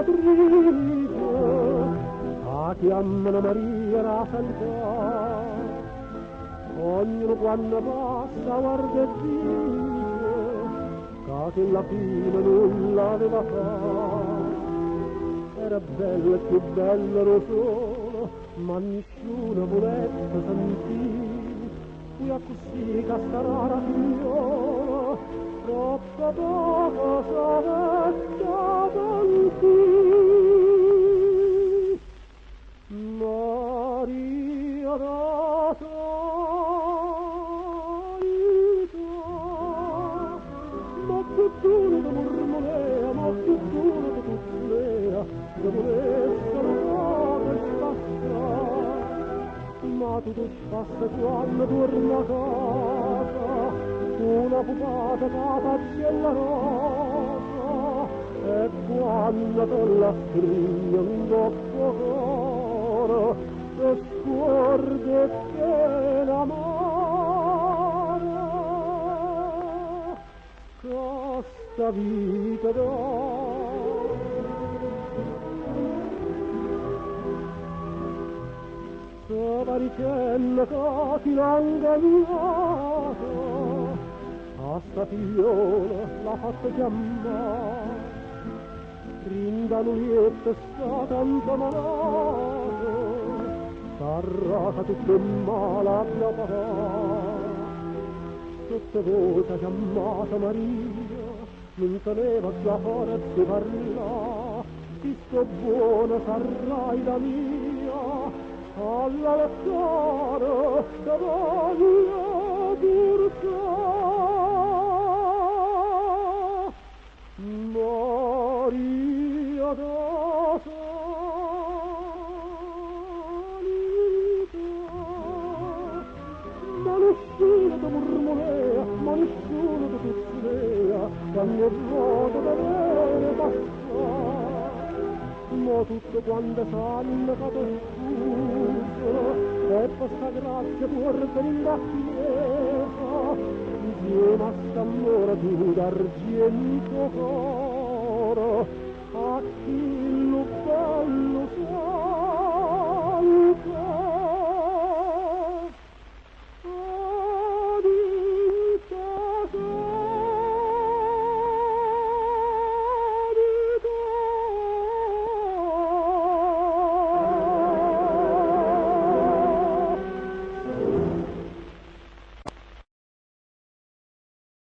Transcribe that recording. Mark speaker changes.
Speaker 1: Beatrice, a chiamano Maria la santità, ognuno quando passa guarda e dice che la fine nulla aveva fatto. Era bello e più bello lo solo, ma nessuno volesse sentire, qui a così questa rara figliola, troppo poco s'avetta sentire. Maria da Sanità, ma più duro da mormonea, ma più duro da tutlea, da volesse lo questa strada, ma tutto spassa quando torna a casa, una pupata capaccella rosa, e quando te la stringe un doppio coro, e scorge che l'amore, questa vita dà. Stava dicendo che ti l'ha ingannato, a sta figliola l'ha fatta chiamare, rinda Luietta sta tanto malato, s'arrata tutto in male abbia parato. Sotto voce chiamata Maria, non teneva già forza parla, ti sto buona sarai da mia, alla lettore che voglio portare. Maria da Sanità, ma nessuno ti mormonea, ma nessuno ti tuzzolea, quando il vuoto da bene passa. Ma tutto quando sanno che t'ho scuso, e questa grazia porta in battiglietta, insieme a st'amore tu d'argento coro, a chi lo fa